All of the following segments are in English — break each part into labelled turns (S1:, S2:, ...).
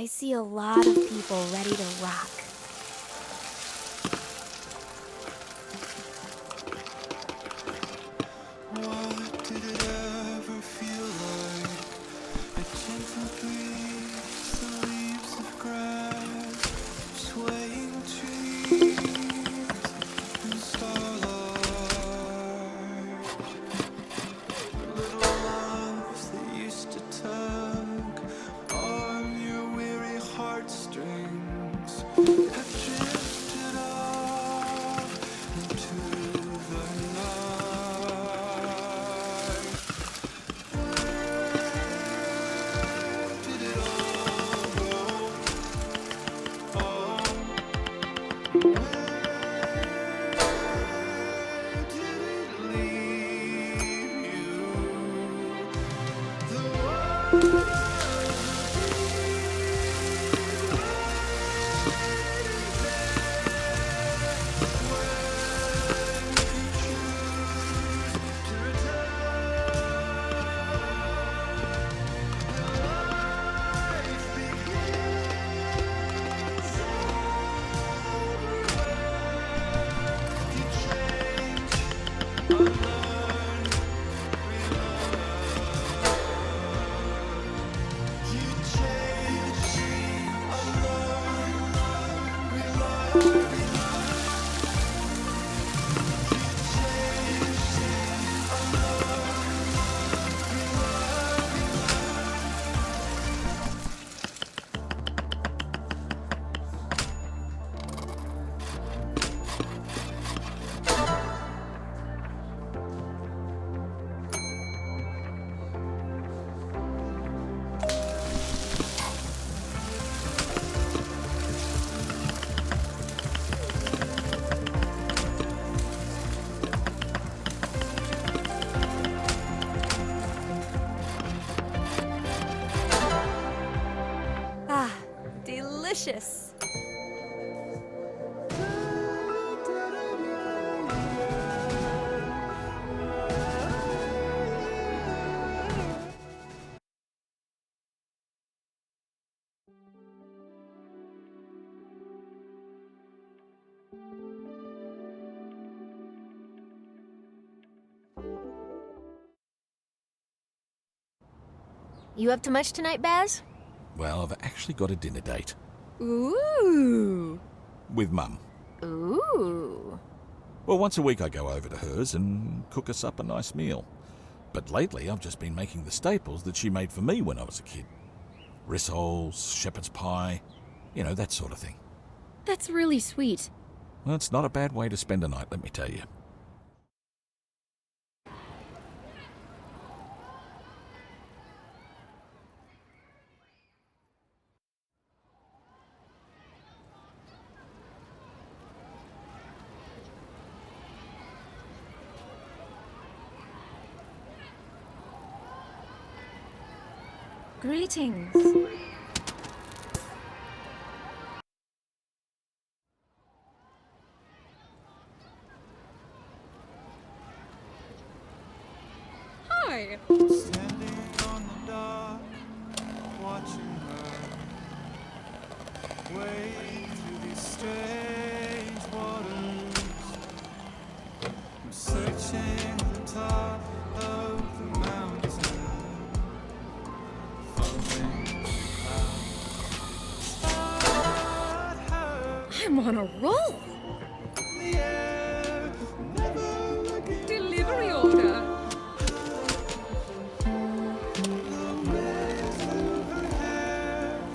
S1: I see a lot of people ready to rock.
S2: What did it ever feel like? A gentle breeze, the leaves of grass, swaying trees in starlight. Little loves that used to tug on your weary heartstrings have drifted off into the night. Where did it all go? Oh, where did it leave you? The
S1: Ah, delicious. You up to much tonight, Baz?
S3: Well, I've actually got a dinner date.
S1: Ooh.
S3: With Mum.
S1: Ooh.
S3: Well, once a week I go over to hers and cook us up a nice meal. But lately I've just been making the staples that she made for me when I was a kid. Rissoles, shepherd's pie, that sort of thing.
S1: That's really sweet.
S3: Well, it's not a bad way to spend a night, let me tell you.
S1: Greetings. Hi.
S2: standing on the dock, watching her wade through these strange waters. I'm searching the top of the mountain, floating through clouds. Spot her
S1: I'm on a roll.
S2: in the air, never looking
S1: Delivery order.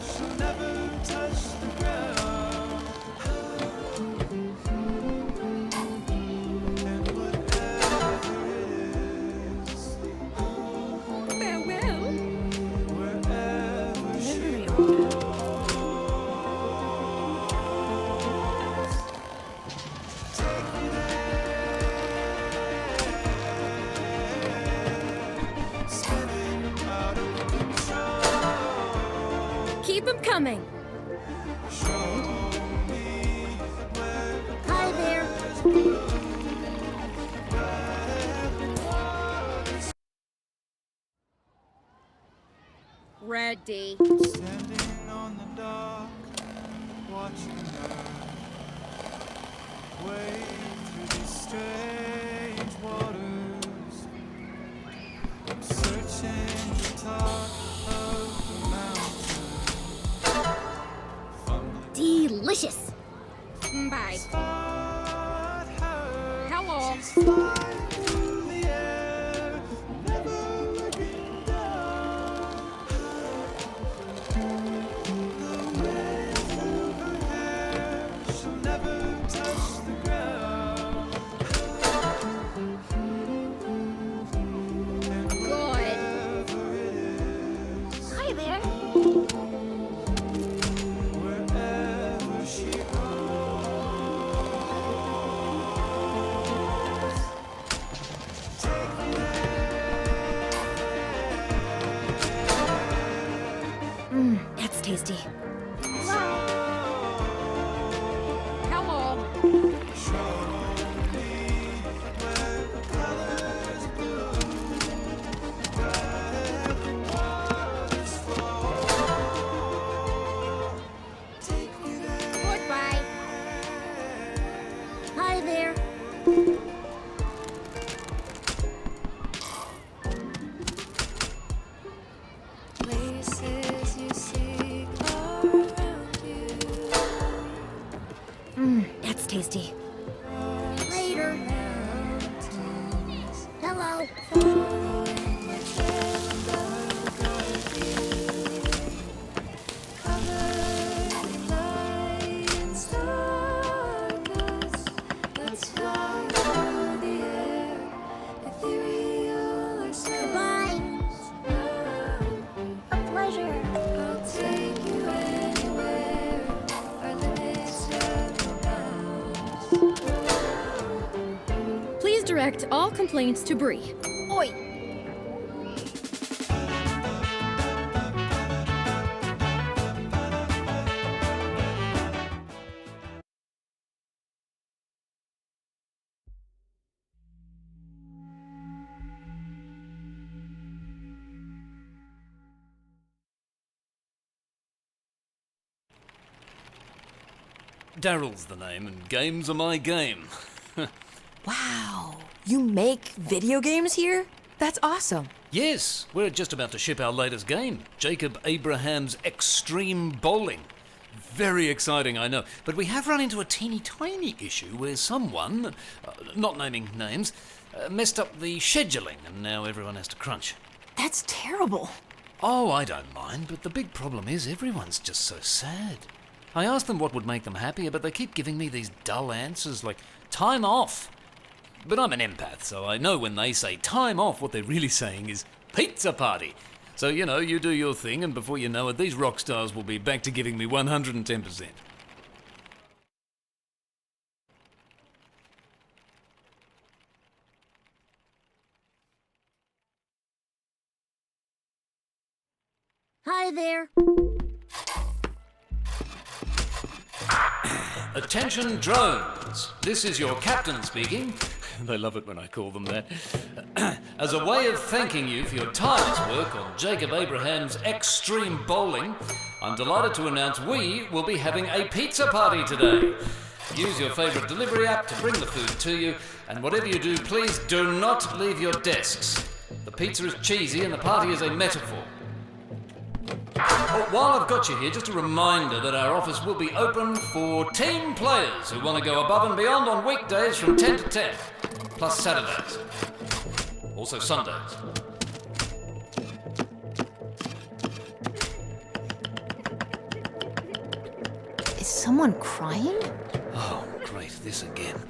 S2: she'll never touch the ground. And whatever it is,
S1: Farewell.
S2: wherever she
S1: Delivery order.
S2: take me there, spinning out of control.
S1: Keep them coming.
S2: Show me where
S1: Hi there. Ready.
S2: standing on on the dock, watching her wade through these strange waters. I'm searching the top of the mountain, fumbling
S1: Delicious.
S4: Bye.
S2: at her.
S4: Hello.
S2: She's flying through the air, never looking down. The wind through her hair, she'll never touch the ground. And
S4: Good.
S2: wherever it is,
S1: Hi there.
S2: wherever she goes, take me
S1: That's tasty.
S4: Hello. Goodbye.
S1: Hi there.
S5: Places you seek are around you.
S1: That's tasty. Later.
S5: Mountains
S1: Hello.
S5: following the trail that'll guide you. Covered in light and stardust, let's fly through the air, ethereal or
S1: Goodbye. A pleasure.
S5: I'll take you anywhere. Our limits have no bounds.
S4: Please direct all complaints to Bree.
S1: Oi.
S6: Daryl's the name, and games are my game.
S7: Wow, you make video games here? That's awesome.
S6: Yes, we're just about to ship our latest game, Jacob Abraham's Extreme Bowling. Very exciting, I know, but we have run into a teeny tiny issue where someone, not naming names, messed up the scheduling, and now everyone has to crunch.
S7: That's terrible.
S6: Oh, I don't mind, but the big problem is everyone's just so sad. I asked them what would make them happier, but they keep giving me these dull answers like time off. But I'm an empath, so I know when they say time off, what they're really saying is pizza party. So, you do your thing, and before you know it, these rock stars will be back to giving me 110%.
S1: Hi there.
S6: Attention drones, this is your captain speaking. They love it when I call them that. As a way of thanking you for your tireless work on Jacob Abraham's Extreme Bowling, I'm delighted to announce we will be having a pizza party today. Use your favourite delivery app to bring the food to you, and whatever you do, please do not leave your desks. The pizza is cheesy and the party is a metaphor. Oh, while I've got you here, just a reminder that our office will be open for team players who want to go above and beyond on weekdays from 10 to 10, plus Saturdays. Also Sundays.
S7: Is someone crying?
S6: Oh, great, this again.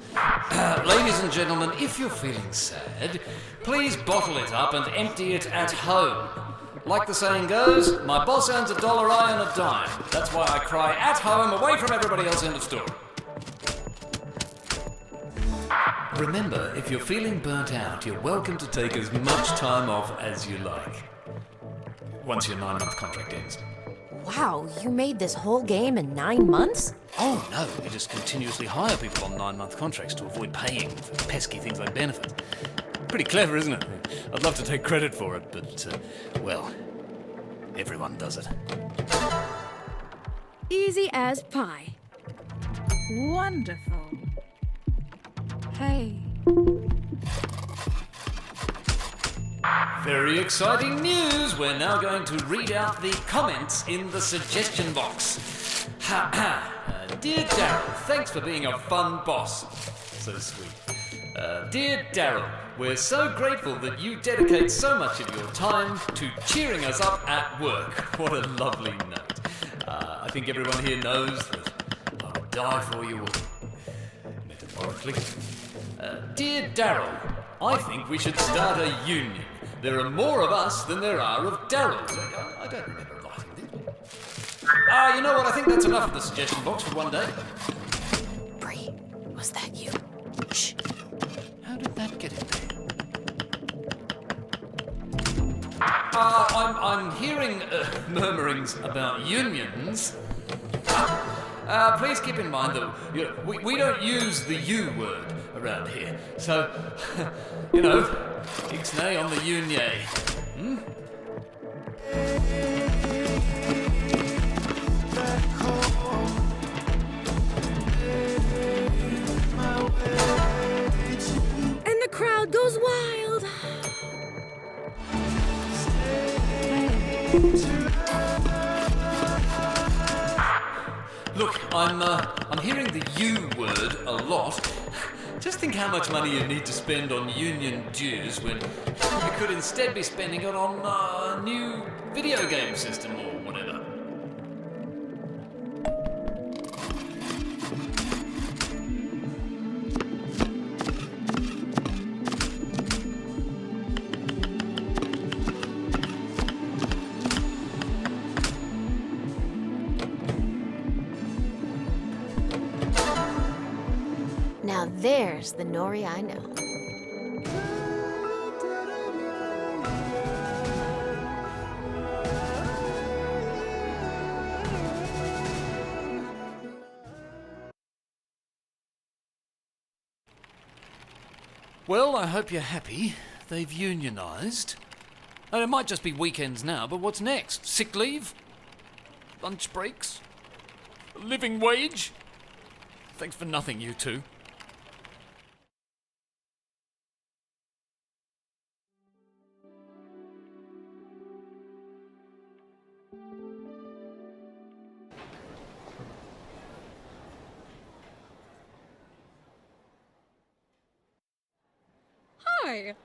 S6: Ladies and gentlemen, if you're feeling sad, please bottle it up and empty it at home. Like the saying goes, my boss earns $1, I earn a dime. That's why I cry at home, away from everybody else, end of story. Remember, if you're feeling burnt out, you're welcome to take as much time off as you like. Once your 9-month contract ends.
S7: Wow, you made this whole game in 9 months?
S6: Oh no, we just continuously hire people on 9-month contracts to avoid paying for pesky things like benefits. Pretty clever, isn't it? I'd love to take credit for it, but, well, everyone does it.
S4: Easy as pie.
S8: Wonderful. Hey.
S6: Very exciting news! We're now going to read out the comments in the suggestion box. Dear Daryl, thanks for being a fun boss. So sweet. Dear Daryl, we're so grateful that you dedicate so much of your time to cheering us up at work. What a lovely note. I think everyone here knows that I would die for you all. Metaphorically. Dear Daryl, I think we should start a union. There are more of us than there are of Daryls. I don't remember writing this. You know what? I think that's enough of the suggestion box for one day.
S7: Bree, was that you? Shh.
S6: How did that get in there? I'm hearing murmurings about unions. Please keep in mind that we don't use the U word around here. So, you know, ixnay on the union. Hmm?
S4: And the crowd goes wild.
S6: Look, I'm hearing the U word a lot. Just think how much money you need to spend on union dues when you could instead be spending it on a new video game system or whatever.
S1: Now there's the Nori I know.
S6: Well, I hope you're happy. They've unionised. And it might just be weekends now, but what's next? Sick leave? Lunch breaks? Living wage? Thanks for nothing, you two.
S4: Hi.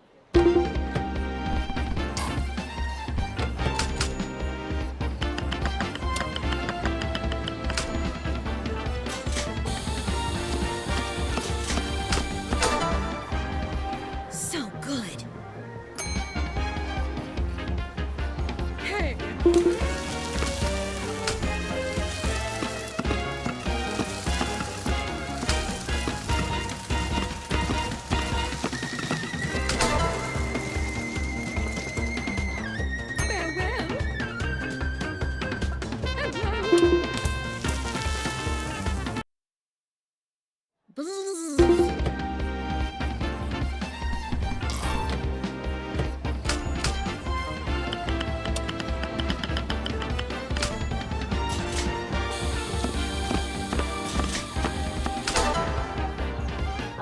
S7: So good.
S4: Hey. Farewell. Hello. Bzzz.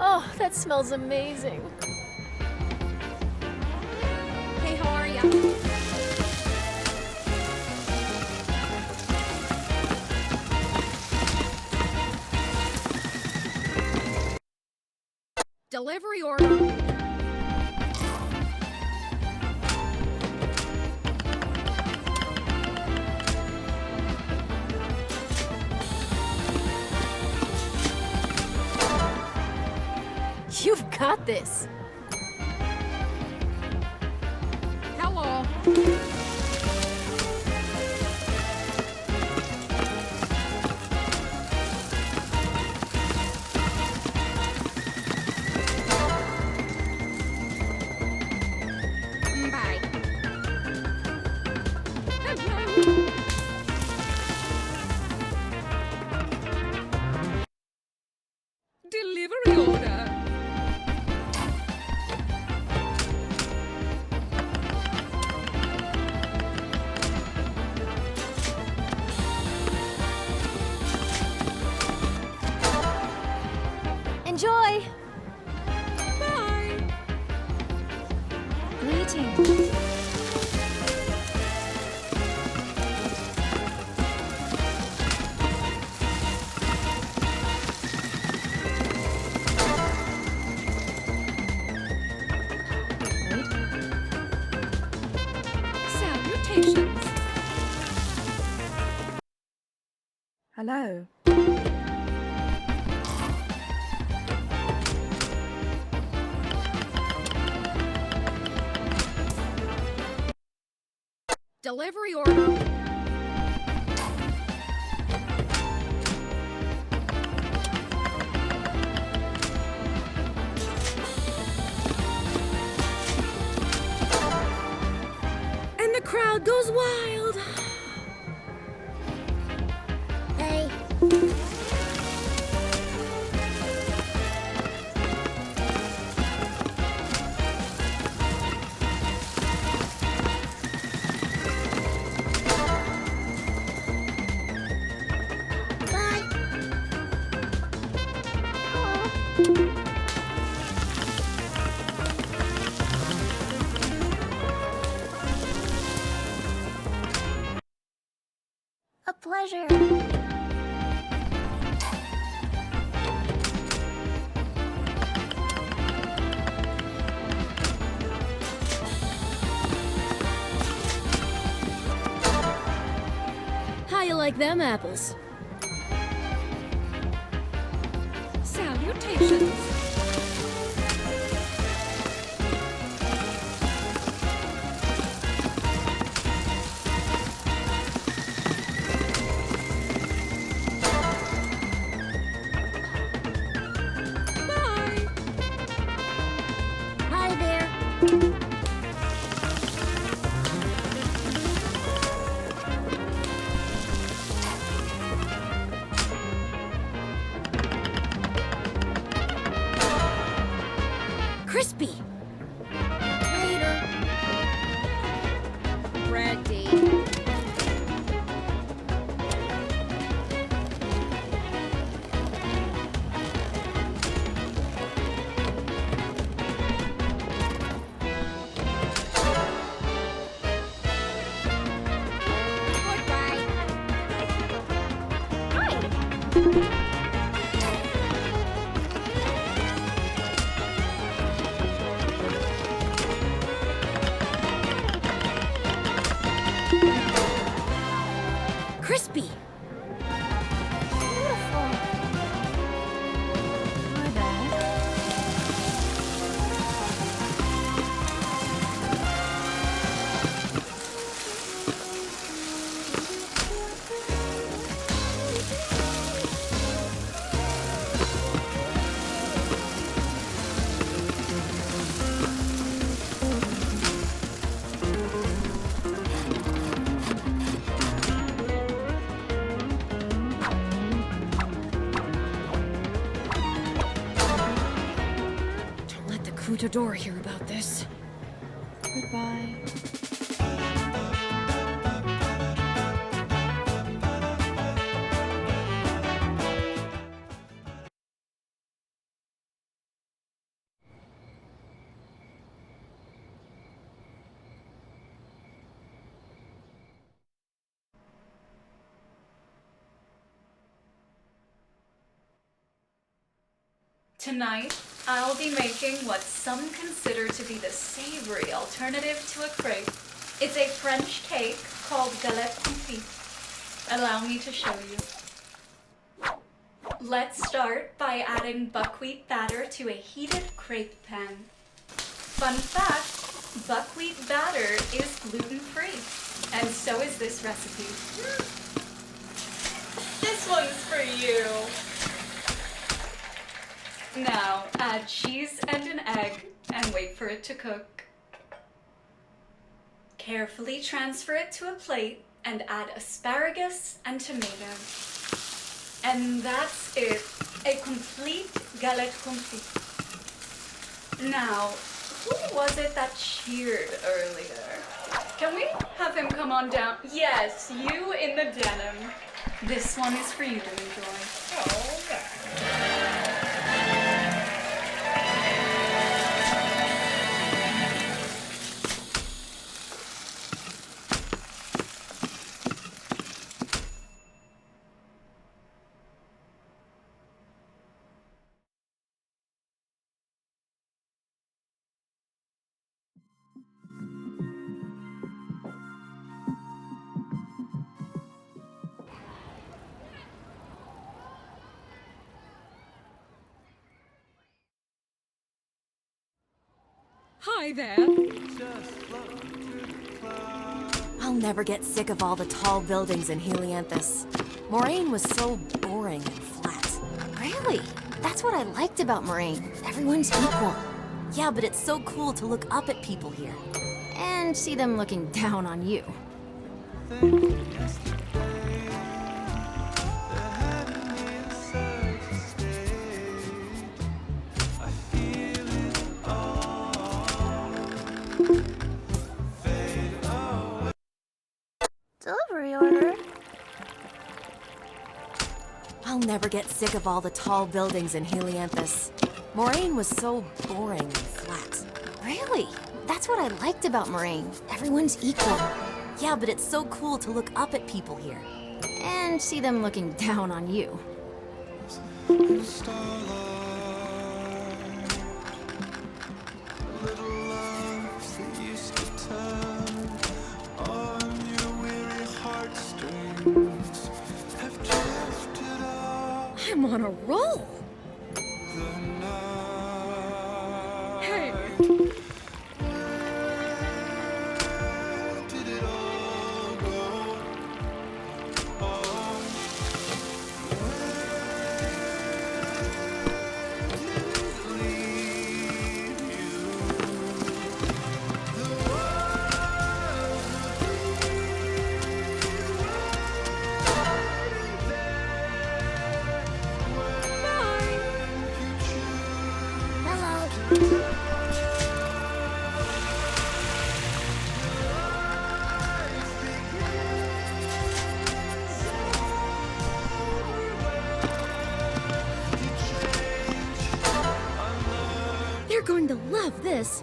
S1: Oh, that smells amazing.
S4: Hey, how are ya? Delivery order.
S1: You've got this.
S4: Hello. Bye. Hello. Delivery order. Salutations.
S8: Hello.
S4: Delivery order.
S8: And the crowd goes wild.
S1: Hey. Bye. A pleasure.
S8: How you like them apples?
S4: Salutations. Bye.
S1: Hi there.
S8: Crispy.
S1: Later.
S4: Ready.
S1: Goodbye. Hi.
S8: Crispy.
S1: Beautiful. My bad.
S8: Don't let the Crutador hear about this. Goodbye.
S9: Tonight, I'll be making what some consider to be the savory alternative to a crepe. It's a French cake called galette confit. Allow me to show you. Let's start by adding buckwheat batter to a heated crepe pan. Fun fact, buckwheat batter is gluten-free, and so is this recipe. This one's for you. Now, add cheese and an egg and wait for it to cook. Carefully transfer it to a plate and add asparagus and tomato. And that's it, a complete galette confit. Now, who was it that cheered earlier? Can we have him come on down? Yes, you in the denim. This one is for you to enjoy.
S8: Hi there.
S2: just floating through the clouds.
S7: I'll never get sick of all the tall buildings in Helianthus. Moraine was so boring and flat.
S1: Really? That's what I liked about Moraine. Everyone's equal.
S7: Yeah, but it's so cool to look up at people here.
S1: And see them looking down on you.
S2: Thinking yesterday, there hadn't been such a state. I feel it all fade away.
S1: Delivery order.
S7: I'll never get sick of all the tall buildings in Helianthus. Moraine was so boring and flat.
S1: Really? That's what I liked about Moraine. Everyone's equal.
S7: Yeah, but it's so cool to look up at people here.
S1: And see them looking down on you.
S2: Starlight, little loves that used to tug on your weary heartstrings have drifted off
S8: I'm on a roll.
S2: the night.
S8: Hey.
S2: Where did it all go? Oh, leave you. The world would be waiting there when you choose.
S1: Hello.
S8: They're going to love this.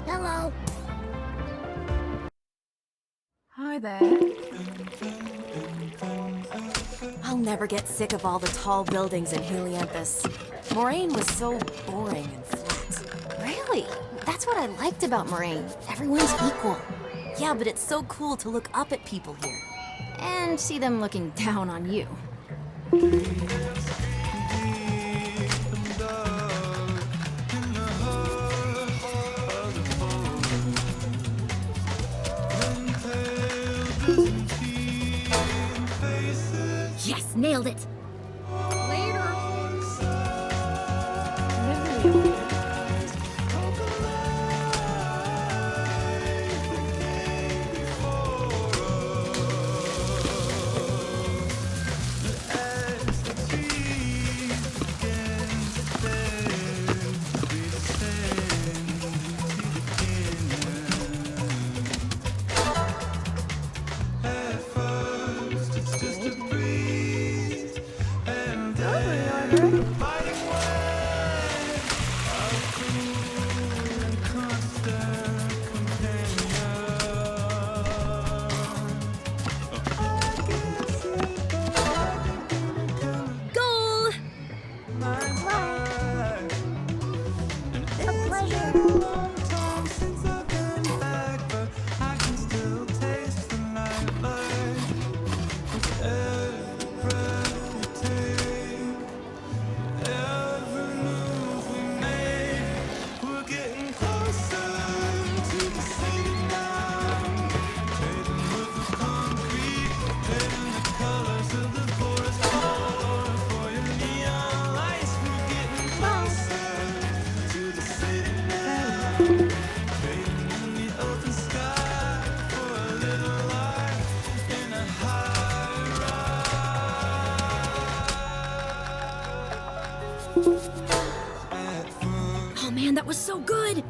S1: Hello.
S8: Hi there.
S7: I'll never get sick of all the tall buildings in Helianthus. Moraine was so boring and flat.
S1: Really? That's what I liked about Moraine. Everyone's equal.
S7: Yeah, but it's so cool to look up at people here.
S1: And see them looking down on you.
S8: Yes, nailed it. Later. Goal. Oh man, that was so good.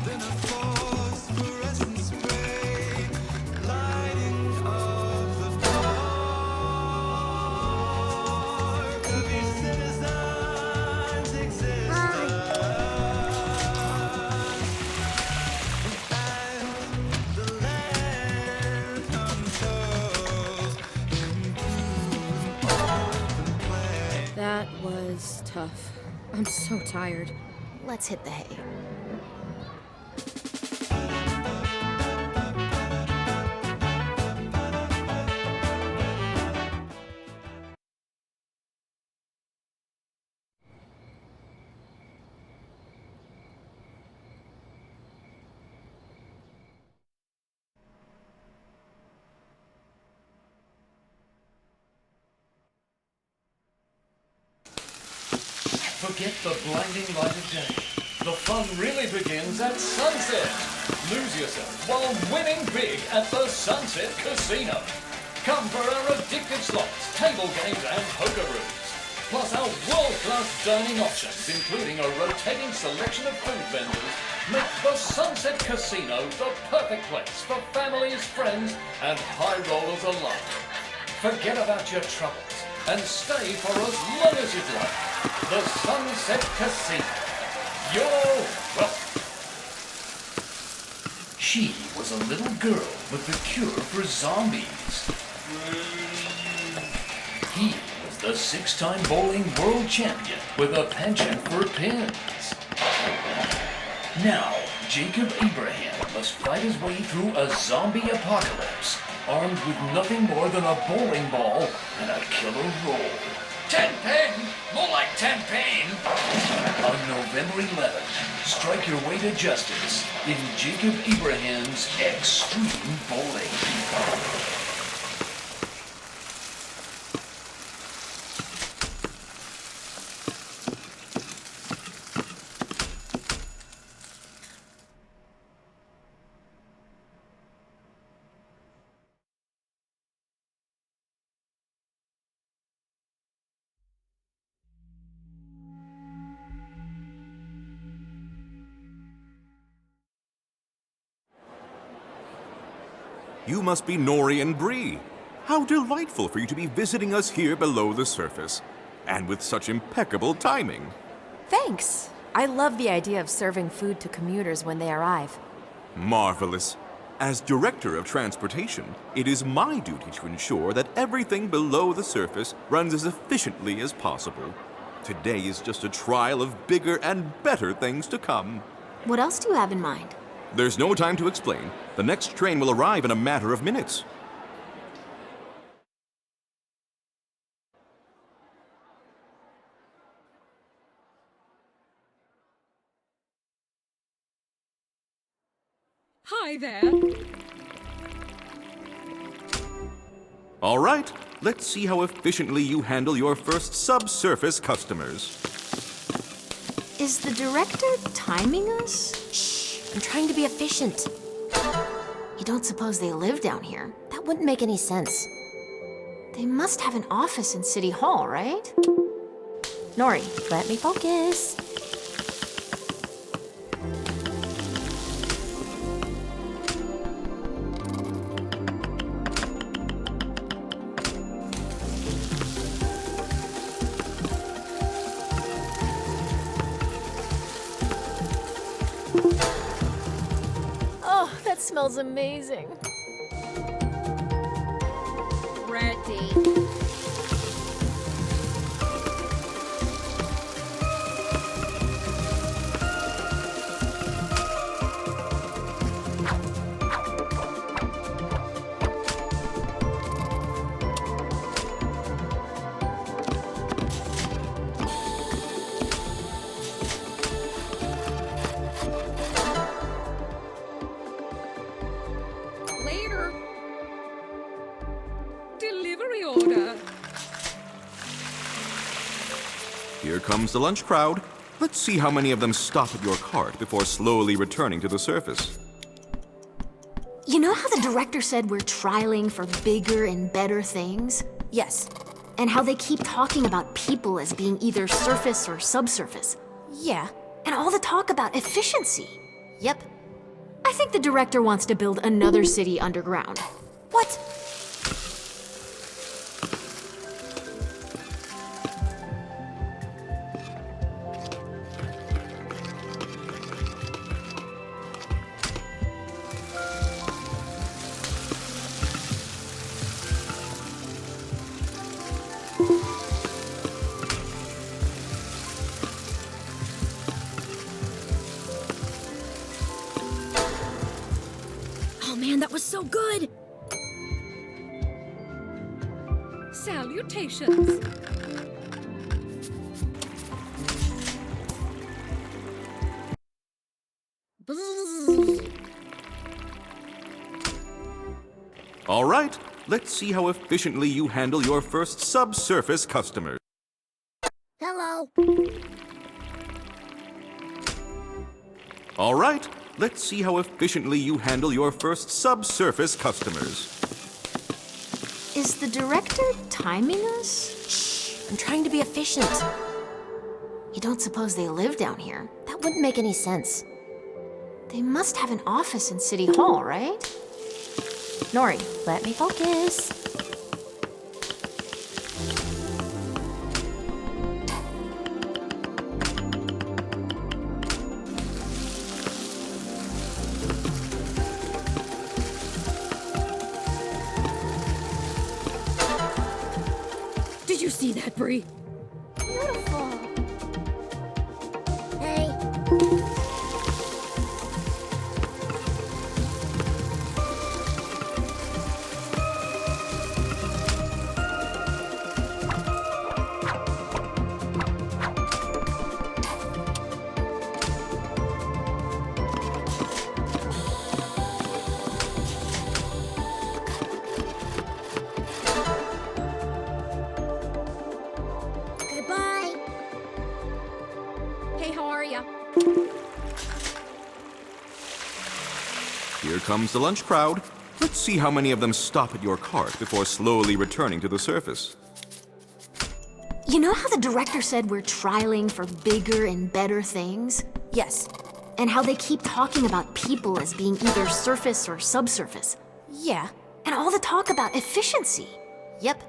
S2: Then a phosphorescent spray.
S8: That was tough. I'm so tired.
S1: Let's hit the hay.
S6: Forget the blinding light of day. The fun really begins at sunset. Lose yourself while winning big at the Sunset Casino. Come for our addictive slots, table games and poker rooms. Plus our world-class dining options, including a rotating selection of food vendors, make the Sunset Casino the perfect place for families, friends and high rollers alike. Forget about your troubles and stay for as long as you'd like. The Sunset Casino. You're welcome. She was a little girl with the cure for zombies. He was the 6-time bowling world champion with a penchant for pins. Now, Jacob Abraham must fight his way through a zombie apocalypse, armed with nothing more than a bowling ball and a killer roll. 10 pin! More like 10 pain! On November 11th, strike your way to justice in Jacob Abraham's Extreme Bowling.
S10: You must be Nori and Bree. How delightful for you to be visiting us here below the surface, and with such impeccable timing.
S7: Thanks. I love the idea of serving food to commuters when they arrive.
S10: Marvelous. As Director of Transportation, it is my duty to ensure that everything below the surface runs as efficiently as possible. Today is just a trial of bigger and better things to come.
S1: What else do you have in mind?
S10: There's no time to explain. The next train will arrive in a matter of minutes.
S8: Hi there.
S10: All right, let's see how efficiently you handle your first subsurface customers.
S1: Is the director timing us?
S7: Shh, I'm trying to be efficient.
S1: You don't suppose they live down here?
S7: That wouldn't make any sense.
S1: They must have an office in City Hall, right?
S7: Nori, let me focus.
S1: Oh, that smells amazing.
S8: Ready. Later. Delivery order.
S10: Here comes the lunch crowd. Let's see how many of them stop at your cart before slowly returning to the surface.
S1: You know how the director said we're trialing for bigger and better things?
S7: Yes.
S1: And how they keep talking about people as being either surface or subsurface?
S7: Yeah.
S1: And all the talk about efficiency.
S7: Yep.
S1: I think the director wants to build another city underground.
S7: What?
S8: so good!
S4: Salutations. Bzzz.
S10: All right, let's see how efficiently you handle your first subsurface customers.
S8: Hello.
S10: All right, let's see how efficiently you handle your first subsurface customers.
S1: Is the director timing us?
S7: Shh, I'm trying to be efficient.
S1: You don't suppose they live down here?
S7: That wouldn't make any sense.
S1: They must have an office in City Hall, right?
S7: Nori, let me focus.
S8: Did you see that, Bree?
S5: Beautiful. Hey. Goodbye.
S4: Hey, how are ya?
S10: Here comes the lunch crowd. Let's see how many of them stop at your cart before slowly returning to the surface.
S1: You know how the director said we're trialing for bigger and better things?
S7: Yes.
S1: And how they keep talking about people as being either surface or subsurface?
S7: Yeah.
S1: And all the talk about efficiency.
S7: Yep.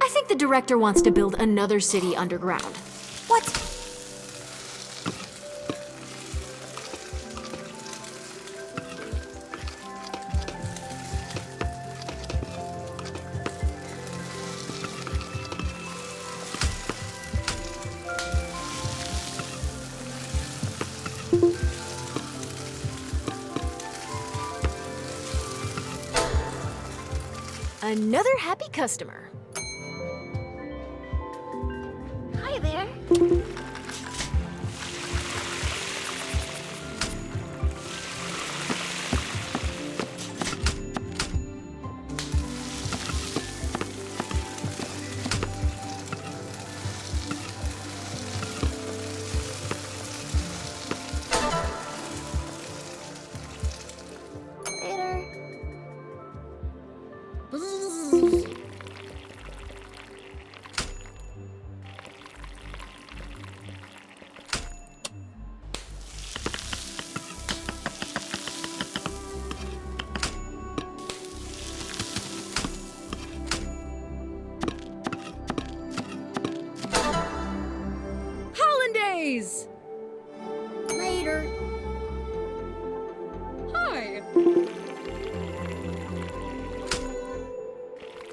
S1: I think the director wants to build another city underground.
S7: What?
S1: Another happy customer.
S5: Hi there.
S7: Later.
S4: Bzzz. Hollandaise!
S5: Later.
S4: Hi.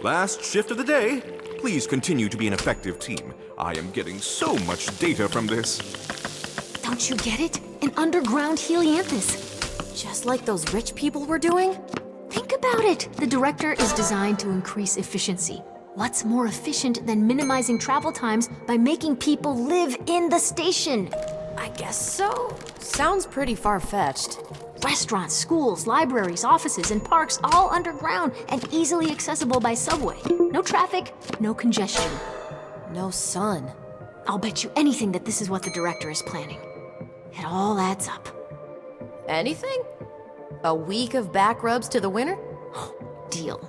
S10: Last shift of the day. Please continue to be an effective team. I am getting so much data from this.
S1: Don't you get it? An underground helianthus.
S7: Just like those rich people were doing?
S1: Think about it. The director is designed to increase efficiency. What's more efficient than minimizing travel times by making people live in the station?
S7: I guess so. Sounds pretty far-fetched.
S1: Restaurants, schools, libraries, offices, and parks all underground and easily accessible by subway. No traffic, no congestion.
S7: No sun.
S1: I'll bet you anything that this is what the director is planning. It all adds up.
S7: Anything? A week of back rubs to the winter?
S1: Deal.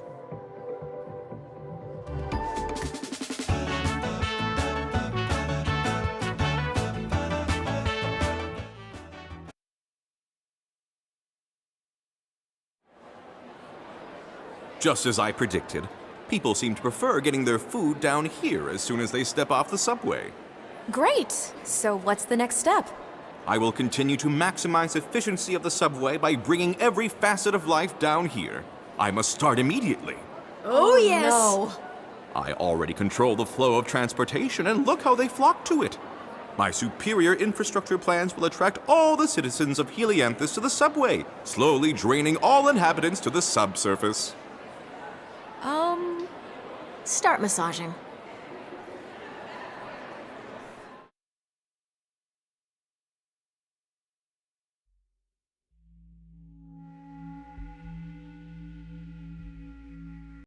S10: Just as I predicted, people seem to prefer getting their food down here as soon as they step off the subway.
S7: Great. So what's the next step?
S10: I will continue to maximize efficiency of the subway by bringing every facet of life down here. I must start immediately.
S8: Oh, yes!
S7: No.
S10: I already control the flow of transportation, and look how they flock to it. My superior infrastructure plans will attract all the citizens of Helianthus to the subway, slowly draining all inhabitants to the subsurface.
S1: Start massaging.